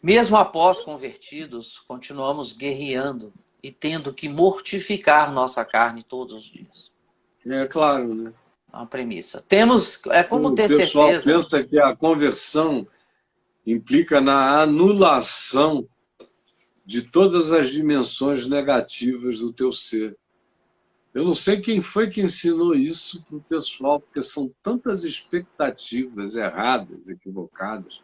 Mesmo após convertidos, continuamos guerreando e tendo que mortificar nossa carne todos os dias. É claro, né? É uma premissa. Temos, é como O ter pessoal certeza. pensa que a conversão implica na anulação de todas as dimensões negativas do teu ser. Eu não sei quem foi que ensinou isso para o pessoal, porque são tantas expectativas erradas, equivocadas.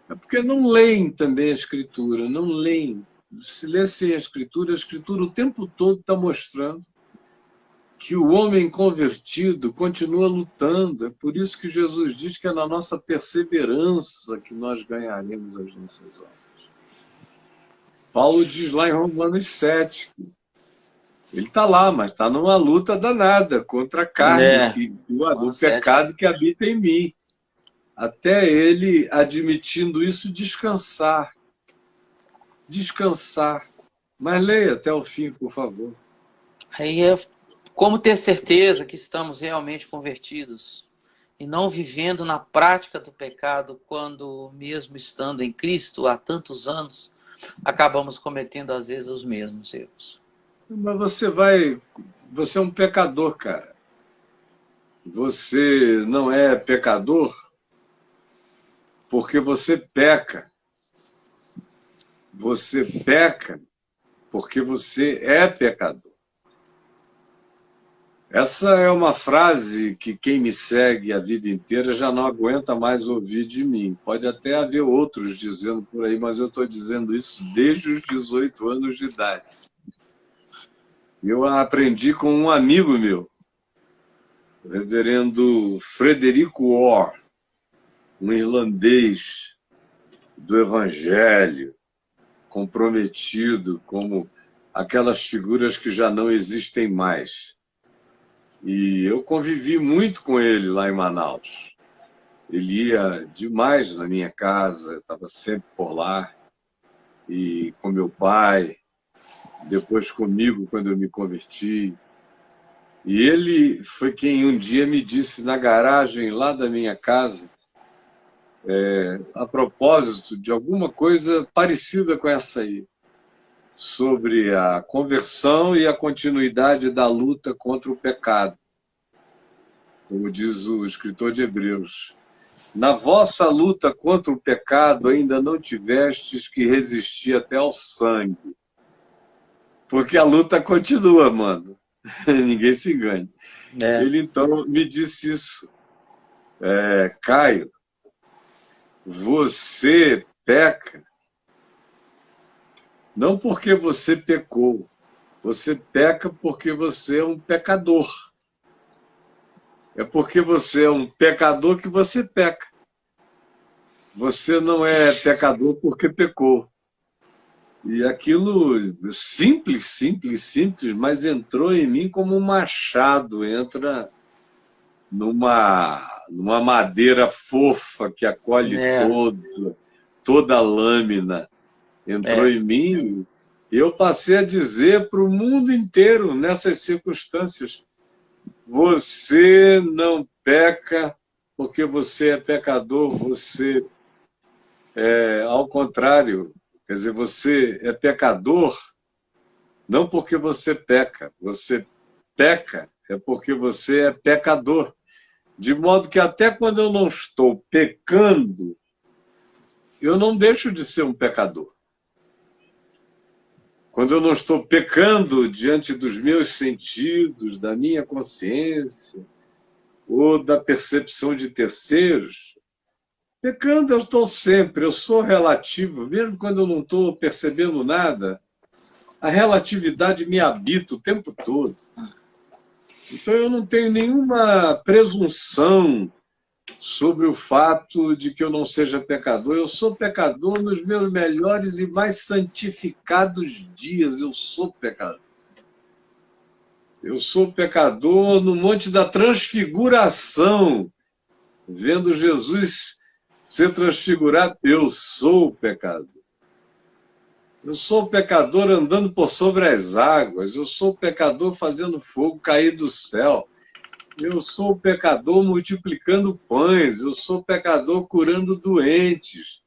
É porque não leem também a Escritura, não leem. Se lessem a Escritura o tempo todo está mostrando que o homem convertido continua lutando. É por isso que Jesus diz que é na nossa perseverança que nós ganharemos as nossas almas. Paulo diz lá em Romanos 7, ele está lá, mas está numa luta danada contra a carne, o pecado que habita em mim. Até ele, admitindo isso, descansar. Descansar. Mas leia até o fim, por favor. Aí é como ter certeza que estamos realmente convertidos e não vivendo na prática do pecado quando, mesmo estando em Cristo há tantos anos, acabamos cometendo às vezes os mesmos erros. Mas você é um pecador, cara. Você não é pecador porque você peca. Você peca porque você é pecador. Essa é uma frase que quem me segue a vida inteira já não aguenta mais ouvir de mim. Pode até haver outros dizendo por aí, mas eu estou dizendo isso desde os 18 anos de idade. Eu aprendi com um amigo meu, o reverendo Frederico Orr, um irlandês do Evangelho, comprometido como aquelas figuras que já não existem mais. E eu convivi muito com ele lá em Manaus. Ele ia demais na minha casa, estava sempre por lá. E com meu pai, depois comigo quando eu me converti. E ele foi quem um dia me disse na garagem lá da minha casa, a propósito de alguma coisa parecida com essa aí, sobre a conversão e a continuidade da luta contra o pecado. Como diz o escritor de Hebreus, na vossa luta contra o pecado ainda não tivestes que resistir até ao sangue. Porque a luta continua, mano. Ninguém se engane. Ele então me disse isso. Caio, você peca não porque você pecou. Você peca porque você é um pecador. É porque você é um pecador que você peca. Você não é pecador porque pecou. E aquilo simples, mas entrou em mim como um machado, entra numa madeira fofa que acolhe toda a lâmina. Entrou em mim e eu passei a dizer para o mundo inteiro, nessas circunstâncias, você não peca porque você é pecador, você ao contrário, quer dizer, você é pecador não porque você peca é porque você é pecador. De modo que até quando eu não estou pecando, eu não deixo de ser um pecador. Quando eu não estou pecando diante dos meus sentidos, da minha consciência, ou da percepção de terceiros, pecando eu estou sempre, eu sou relativo, mesmo quando eu não estou percebendo nada, a relatividade me habita o tempo todo. Então eu não tenho nenhuma presunção sobre o fato de que eu não seja pecador. Eu sou pecador nos meus melhores e mais santificados dias. Eu sou pecador. Eu sou pecador no Monte da Transfiguração, vendo Jesus ser transfigurado. Eu sou pecador. Eu sou pecador andando por sobre as águas. Eu sou pecador fazendo fogo cair do céu. Eu sou pecador multiplicando pães. Eu sou pecador curando doentes.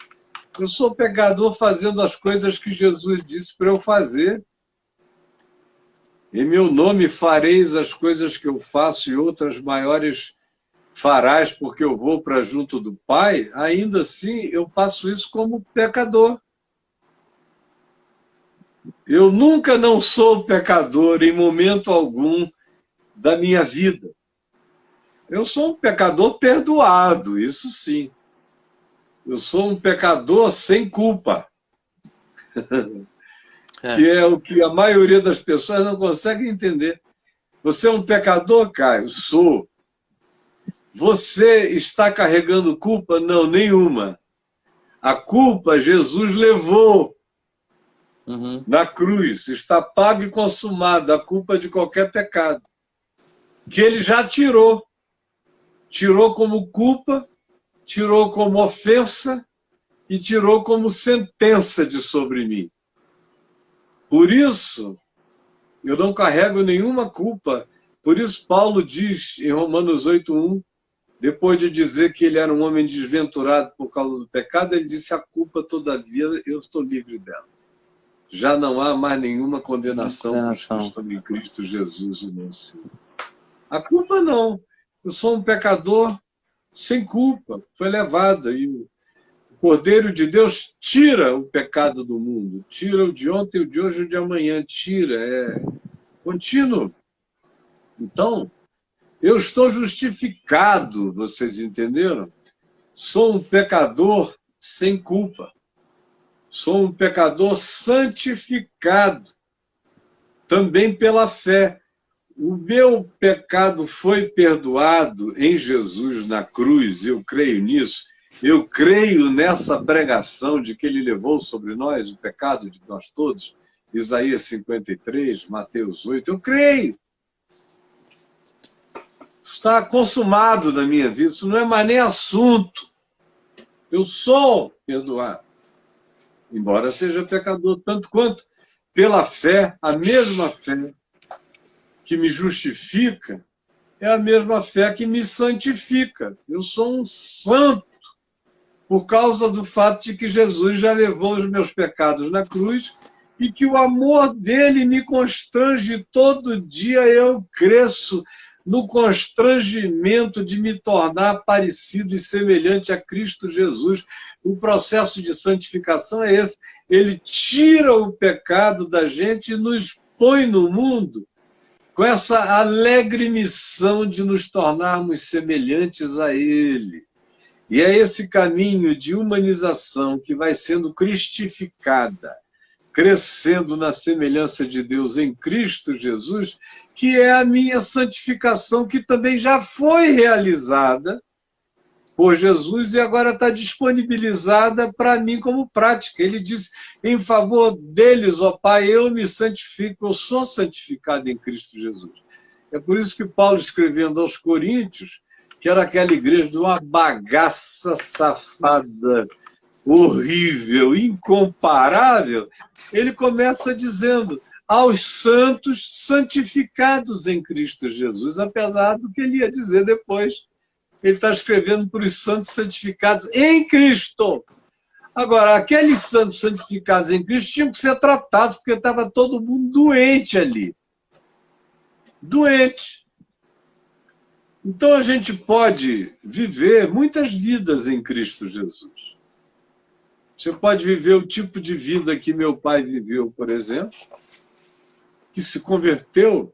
Eu sou pecador fazendo as coisas que Jesus disse para eu fazer. Em meu nome fareis as coisas que eu faço e outras maiores farás, porque eu vou para junto do Pai. Ainda assim, eu faço isso como pecador. Eu nunca não sou pecador em momento algum da minha vida. Eu sou um pecador perdoado, isso sim. Eu sou um pecador sem culpa. Que é o que a maioria das pessoas não consegue entender. Você é um pecador, Caio? Sou. Você está carregando culpa? Não, nenhuma. A culpa Jesus levou na cruz. Está pago e consumado a culpa de qualquer pecado. Que ele já tirou. Tirou como culpa, tirou como ofensa e tirou como sentença de sobre mim. Por isso, eu não carrego nenhuma culpa. Por isso, Paulo diz em Romanos 8:1, depois de dizer que ele era um homem desventurado por causa do pecado, ele disse: a culpa, todavia, eu estou livre dela. Já não há mais nenhuma condenação para os que estão em Cristo Jesus, o nosso Senhor. A culpa não. Eu sou um pecador sem culpa. Foi levado. E o Cordeiro de Deus tira o pecado do mundo. Tira o de ontem, o de hoje, o de amanhã. Tira. É contínuo. Então, eu estou justificado, vocês entenderam? Sou um pecador sem culpa. Sou um pecador santificado, também pela fé. O meu pecado foi perdoado em Jesus na cruz, eu creio nisso. Eu creio nessa pregação de que ele levou sobre nós o pecado de nós todos. Isaías 53, Mateus 8, eu creio. Está consumado na minha vida, isso não é mais nem assunto. Eu sou perdoado, embora seja pecador, tanto quanto pela fé, a mesma fé que me justifica é a mesma fé que me santifica. Eu sou um santo por causa do fato de que Jesus já levou os meus pecados na cruz e que o amor dele me constrange todo dia. Eu cresço no constrangimento de me tornar parecido e semelhante a Cristo Jesus. O processo de santificação é esse. Ele tira o pecado da gente e nos põe no mundo com essa alegre missão de nos tornarmos semelhantes a Ele. E é esse caminho de humanização que vai sendo cristificada, crescendo na semelhança de Deus em Cristo Jesus, que é a minha santificação, que também já foi realizada por Jesus e agora está disponibilizada para mim como prática. Ele diz, em favor deles, ó Pai, eu me santifico, eu sou santificado em Cristo Jesus. É por isso que Paulo, escrevendo aos Coríntios, que era aquela igreja de uma bagaça safada, horrível, incomparável, ele começa dizendo, aos santos santificados em Cristo Jesus, apesar do que ele ia dizer depois. Ele está escrevendo para os santos santificados em Cristo. Agora, aqueles santos santificados em Cristo tinham que ser tratados, porque estava todo mundo doente ali. Doente. Então, a gente pode viver muitas vidas em Cristo Jesus. Você pode viver o tipo de vida que meu pai viveu, por exemplo, que se converteu,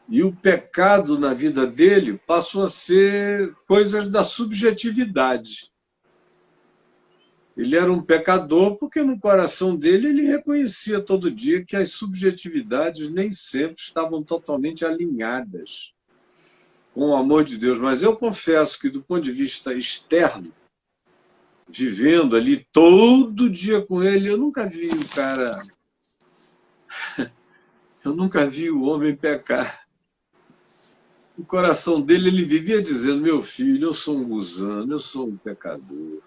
e o pecado na vida dele passou a ser coisas da subjetividade. Ele era um pecador porque no coração dele ele reconhecia todo dia que as subjetividades nem sempre estavam totalmente alinhadas com o amor de Deus. Mas eu confesso que do ponto de vista externo, vivendo ali todo dia com ele, eu nunca vi o cara... Eu nunca vi o homem pecar. No coração dele, ele vivia dizendo, meu filho, eu sou um gusano, eu sou um pecador.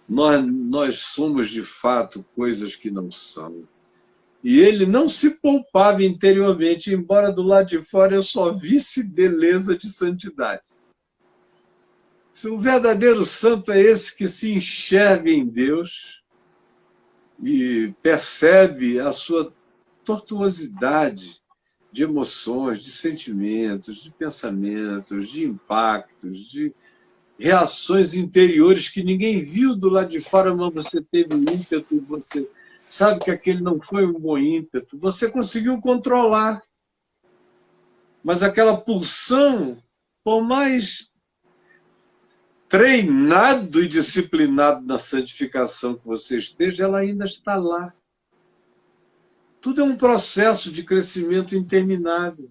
Nós somos, de fato, coisas que não são. E ele não se poupava interiormente, embora do lado de fora eu só visse beleza de santidade. O verdadeiro santo é esse que se enxerga em Deus e percebe a sua tortuosidade de emoções, de sentimentos, de pensamentos, de impactos, de reações interiores que ninguém viu do lado de fora, mas você teve um ímpeto, você sabe que aquele não foi um bom ímpeto, você conseguiu controlar. Mas aquela pulsão, por mais treinado e disciplinado na santificação que você esteja, ela ainda está lá. Tudo é um processo de crescimento interminável.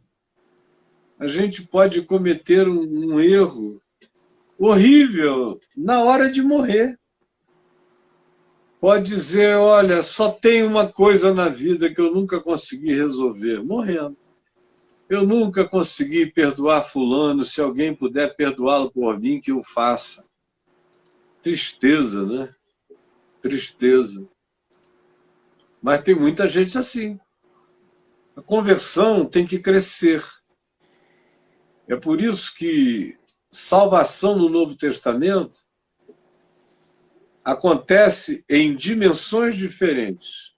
A gente pode cometer um erro horrível na hora de morrer. Pode dizer, olha, só tem uma coisa na vida que eu nunca consegui resolver, morrendo. Eu nunca consegui perdoar fulano, se alguém puder perdoá-lo por mim, que o faça. Tristeza, né? Tristeza. Mas tem muita gente assim. A conversão tem que crescer. É por isso que salvação no Novo Testamento acontece em dimensões diferentes.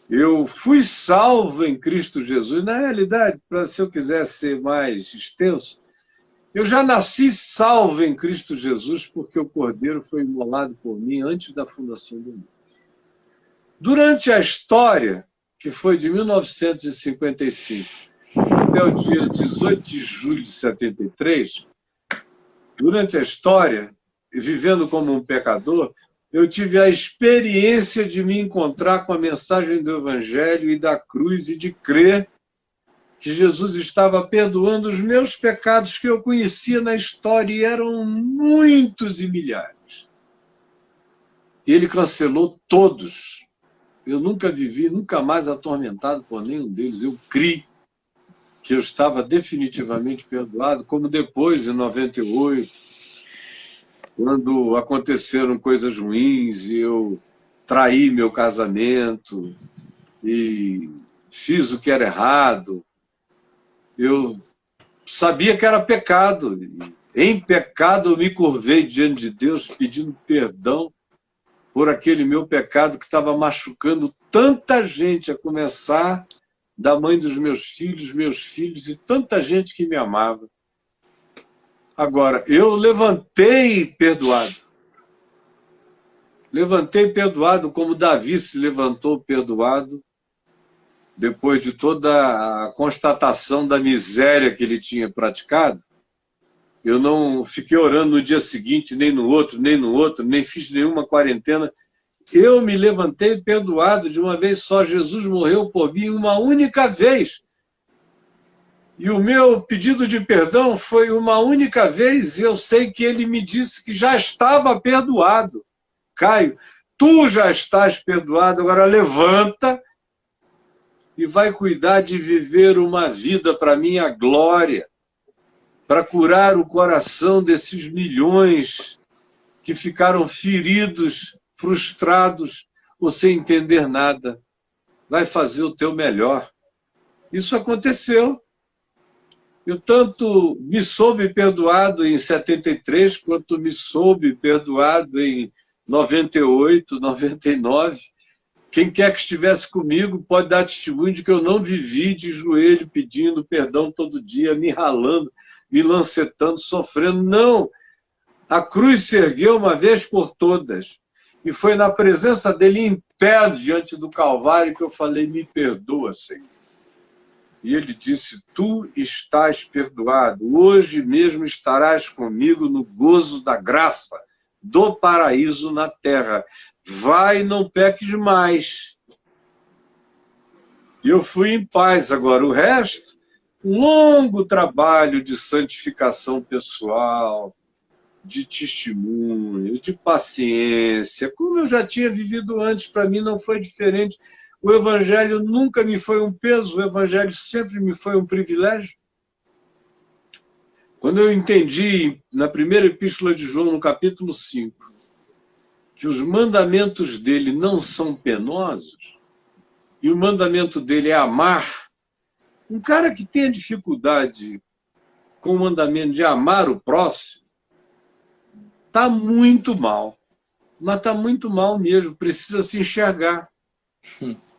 Eu fui salvo em Cristo Jesus. Na realidade, se eu quiser ser mais extenso, eu já nasci salvo em Cristo Jesus porque o Cordeiro foi imolado por mim antes da fundação do mundo. Durante a história, que foi de 1955 até o dia 18 de julho de 73, durante a história, vivendo como um pecador, eu tive a experiência de me encontrar com a mensagem do Evangelho e da cruz e de crer que Jesus estava perdoando os meus pecados que eu conhecia na história, e eram muitos e milhares. E ele cancelou todos. Eu nunca vivi, nunca mais atormentado por nenhum deles. Eu criei que eu estava definitivamente perdoado, como depois, em 98, quando aconteceram coisas ruins e eu traí meu casamento e fiz o que era errado. Eu sabia que era pecado. Em pecado eu me curvei diante de Deus pedindo perdão por aquele meu pecado que estava machucando tanta gente, a começar da mãe dos meus filhos e tanta gente que me amava. Agora, eu levantei perdoado. Levantei perdoado como Davi se levantou perdoado depois de toda a constatação da miséria que ele tinha praticado. Eu não fiquei orando no dia seguinte, nem no outro, nem fiz nenhuma quarentena. Eu me levantei perdoado de uma vez só. Jesus morreu por mim uma única vez. E o meu pedido de perdão foi uma única vez, e eu sei que ele me disse que já estava perdoado. Caio, tu já estás perdoado, agora levanta e vai cuidar de viver uma vida para minha glória, para curar o coração desses milhões que ficaram feridos, frustrados ou sem entender nada. Vai fazer o teu melhor. Isso aconteceu. Eu tanto me soube perdoado em 73, quanto me soube perdoado em 98, 99. Quem quer que estivesse comigo pode dar testemunho de que eu não vivi de joelho pedindo perdão todo dia, me ralando, me lancetando, sofrendo. Não! A cruz se ergueu uma vez por todas. E foi na presença dele em pé diante do Calvário que eu falei, me perdoa, Senhor. E ele disse, tu estás perdoado, hoje mesmo estarás comigo no gozo da graça, do paraíso na terra. Vai e não peques mais. E eu fui em paz. Agora, o resto, um longo trabalho de santificação pessoal, de testemunho, de paciência, como eu já tinha vivido antes, para mim não foi diferente. O Evangelho nunca me foi um peso, o Evangelho sempre me foi um privilégio. Quando eu entendi, na primeira epístola de João, no capítulo 5, que os mandamentos dele não são penosos, e o mandamento dele é amar, um cara que tem a dificuldade com o mandamento de amar o próximo, está muito mal. Mas está muito mal mesmo, precisa se enxergar.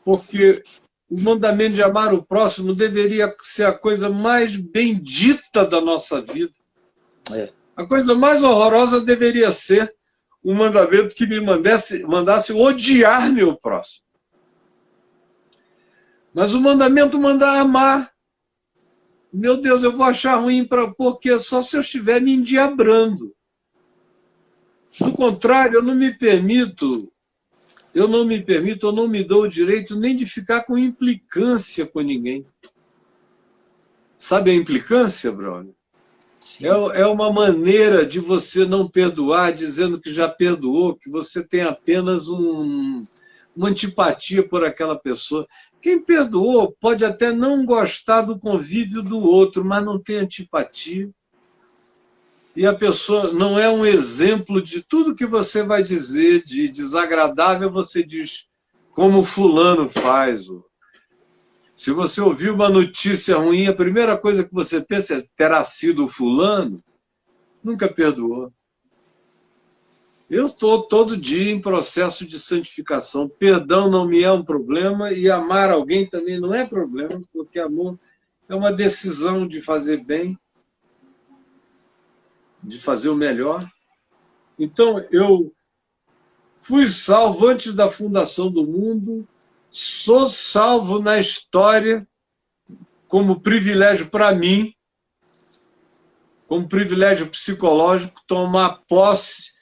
Porque o mandamento de amar o próximo deveria ser a coisa mais bendita da nossa vida. A coisa mais horrorosa deveria ser um mandamento que me mandasse odiar meu próximo. Mas o mandamento manda amar. Meu Deus, eu vou achar ruim porque só se eu estiver me endiabrando. Do contrário, eu não me permito, eu não me dou o direito nem de ficar com implicância com ninguém. Sabe a implicância, brother? É uma maneira de você não perdoar, dizendo que já perdoou, que você tem apenas uma antipatia por aquela pessoa. Quem perdoou pode até não gostar do convívio do outro, mas não tem antipatia. E a pessoa não é um exemplo de tudo que você vai dizer de desagradável, você diz como fulano faz. Se você ouvir uma notícia ruim, a primeira coisa que você pensa é terá sido o fulano, nunca perdoou. Eu estou todo dia em processo de santificação. Perdão não me é um problema e amar alguém também não é problema, porque amor é uma decisão de fazer bem, de fazer o melhor. Então, eu fui salvo antes da fundação do mundo, sou salvo na história como privilégio para mim, como privilégio psicológico, tomar posse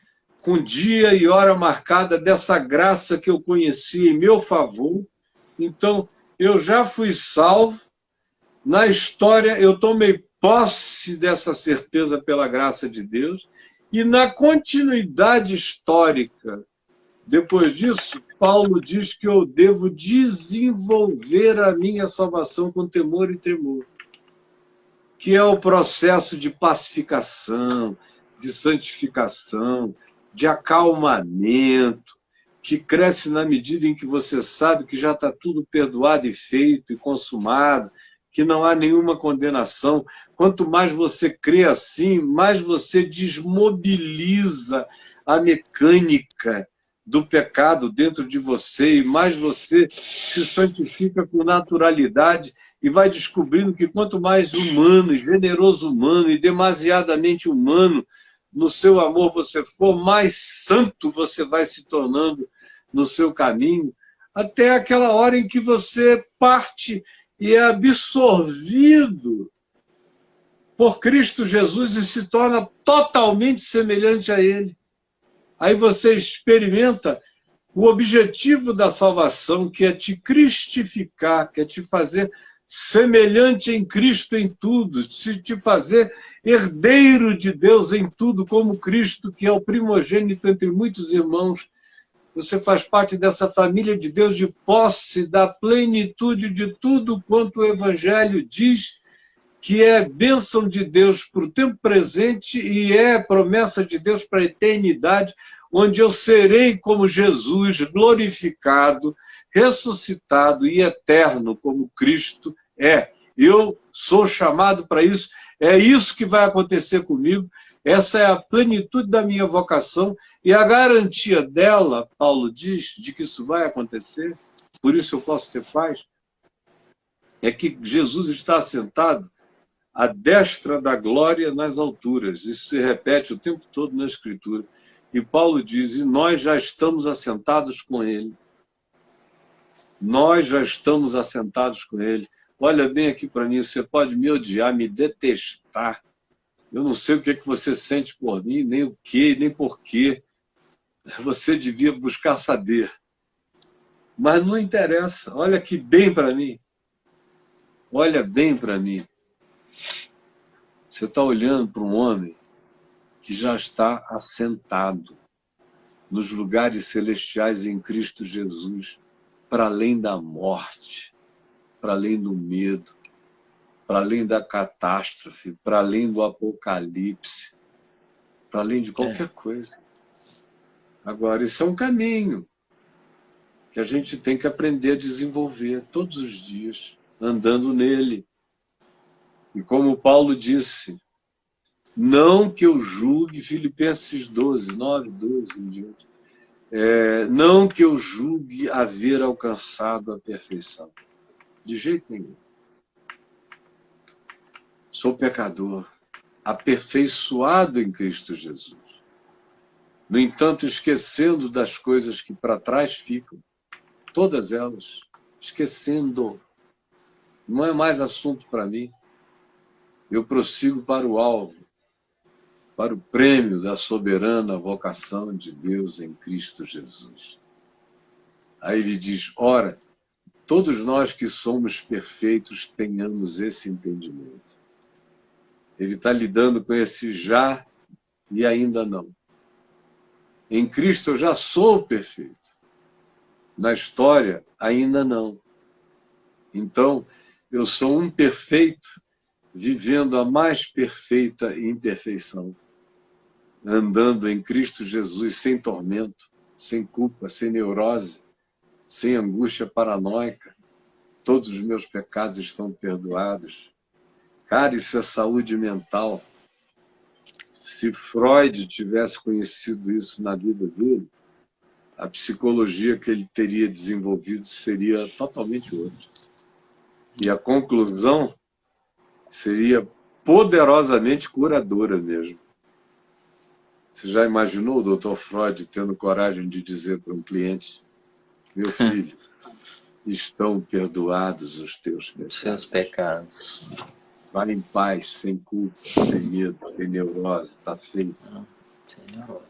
com dia e hora marcada dessa graça que eu conheci em meu favor. Então, eu já fui salvo. Na história, eu tomei posse dessa certeza pela graça de Deus. E na continuidade histórica, depois disso, Paulo diz que eu devo desenvolver a minha salvação com temor e tremor, que é o processo de pacificação, de santificação, de acalmamento, que cresce na medida em que você sabe que já está tudo perdoado e feito e consumado, que não há nenhuma condenação. Quanto mais você crê assim, mais você desmobiliza a mecânica do pecado dentro de você e mais você se santifica com naturalidade e vai descobrindo que quanto mais humano, generoso humano e demasiadamente humano no seu amor você for, mais santo você vai se tornando no seu caminho, até aquela hora em que você parte e é absorvido por Cristo Jesus e se torna totalmente semelhante a Ele. Aí você experimenta o objetivo da salvação, que é te cristificar, que é te fazer semelhante em Cristo em tudo, te fazer herdeiro de Deus em tudo, como Cristo, que é o primogênito entre muitos irmãos. Você faz parte dessa família de Deus de posse da plenitude de tudo quanto o Evangelho diz que é bênção de Deus para o tempo presente e é promessa de Deus para a eternidade, onde eu serei como Jesus, glorificado, ressuscitado e eterno, como Cristo é. Eu sou chamado para isso, é isso que vai acontecer comigo, essa é a plenitude da minha vocação e a garantia dela, Paulo diz, de que isso vai acontecer, por isso eu posso ter paz, é que Jesus está assentado à destra da glória nas alturas. Isso se repete o tempo todo na Escritura. E Paulo diz, e nós já estamos assentados com ele. Nós já estamos assentados com ele. Olha bem aqui para mim, você pode me odiar, me detestar. Eu não sei o que é que você sente por mim, nem o que, nem porquê. Você devia buscar saber. Mas não interessa. Olha que bem para mim. Olha bem para mim. Você está olhando para um homem que já está assentado nos lugares celestiais em Cristo Jesus, para além da morte, para além do medo, para além da catástrofe, para além do apocalipse, para além de qualquer coisa. Agora, isso é um caminho que a gente tem que aprender a desenvolver todos os dias, andando nele. E como Paulo disse, Não que eu julgue, Filipenses 12, 9, 12 em diante. Não que eu julgue haver alcançado a perfeição. De jeito nenhum. Sou pecador, aperfeiçoado em Cristo Jesus. No entanto, esquecendo das coisas que para trás ficam, todas elas, esquecendo. Não é mais assunto para mim. Eu prossigo para o alvo, para o prêmio da soberana vocação de Deus em Cristo Jesus. Aí ele diz, ora, todos nós que somos perfeitos tenhamos esse entendimento. Ele está lidando com esse já e ainda não. Em Cristo eu já sou perfeito. Na história, ainda não. Então, eu sou um perfeito vivendo a mais perfeita imperfeição. Andando em Cristo Jesus sem tormento, sem culpa, sem neurose, sem angústia paranoica. Todos os meus pecados estão perdoados. Cara, isso é saúde mental. Se Freud tivesse conhecido isso na vida dele, a psicologia que ele teria desenvolvido seria totalmente outra. E a conclusão seria poderosamente curadora mesmo. Você já imaginou o Dr. Freud tendo coragem de dizer para um cliente, meu filho, estão perdoados os teus pecados. Seus pecados. Vai em paz, sem culpa, sem medo, sem neurose, está feito.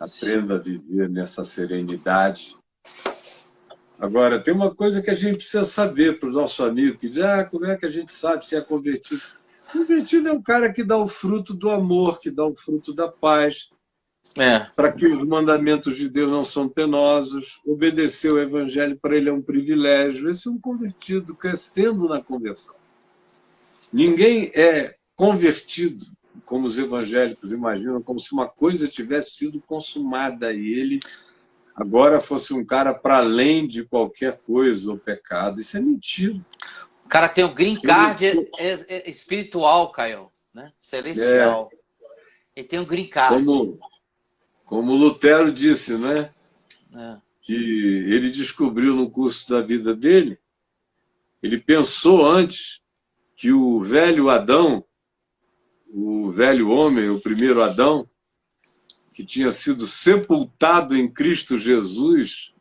Aprenda a viver nessa serenidade. Agora, tem uma coisa que a gente precisa saber para o nosso amigo, que diz, como é que a gente sabe se é convertido? Convertido é um cara que dá o fruto do amor, que dá o fruto da paz, para que os mandamentos de Deus não são penosos, obedecer o evangelho para ele é um privilégio. Esse é um convertido crescendo na conversão. Ninguém é convertido, como os evangélicos imaginam, como se uma coisa tivesse sido consumada e ele agora fosse um cara para além de qualquer coisa ou pecado. Isso é mentira. O cara tem o green card espiritual, Caio, né? Celestial. Ele tem o green card. Como Lutero disse, né? Que ele descobriu no curso da vida dele, ele pensou antes que o velho Adão, o velho homem, o primeiro Adão, que tinha sido sepultado em Cristo Jesus,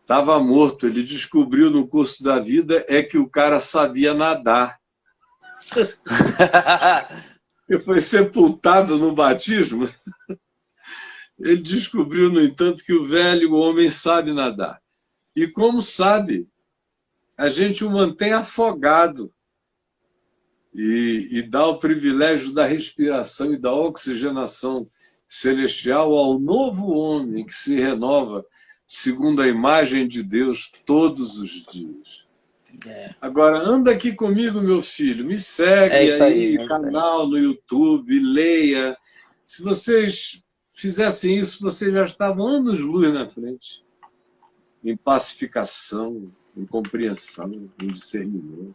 estava morto. Ele descobriu no curso da vida que o cara sabia nadar. Ele foi sepultado no batismo. Ele descobriu, no entanto, que o velho homem sabe nadar. E como sabe, a gente o mantém afogado e dá o privilégio da respiração e da oxigenação celestial ao novo homem que se renova segundo a imagem de Deus todos os dias. Agora, anda aqui comigo, meu filho, me segue aí, canal no YouTube, leia. Se vocês fizessem isso, vocês já estavam anos-luz na frente, em pacificação, em compreensão, em discernimento.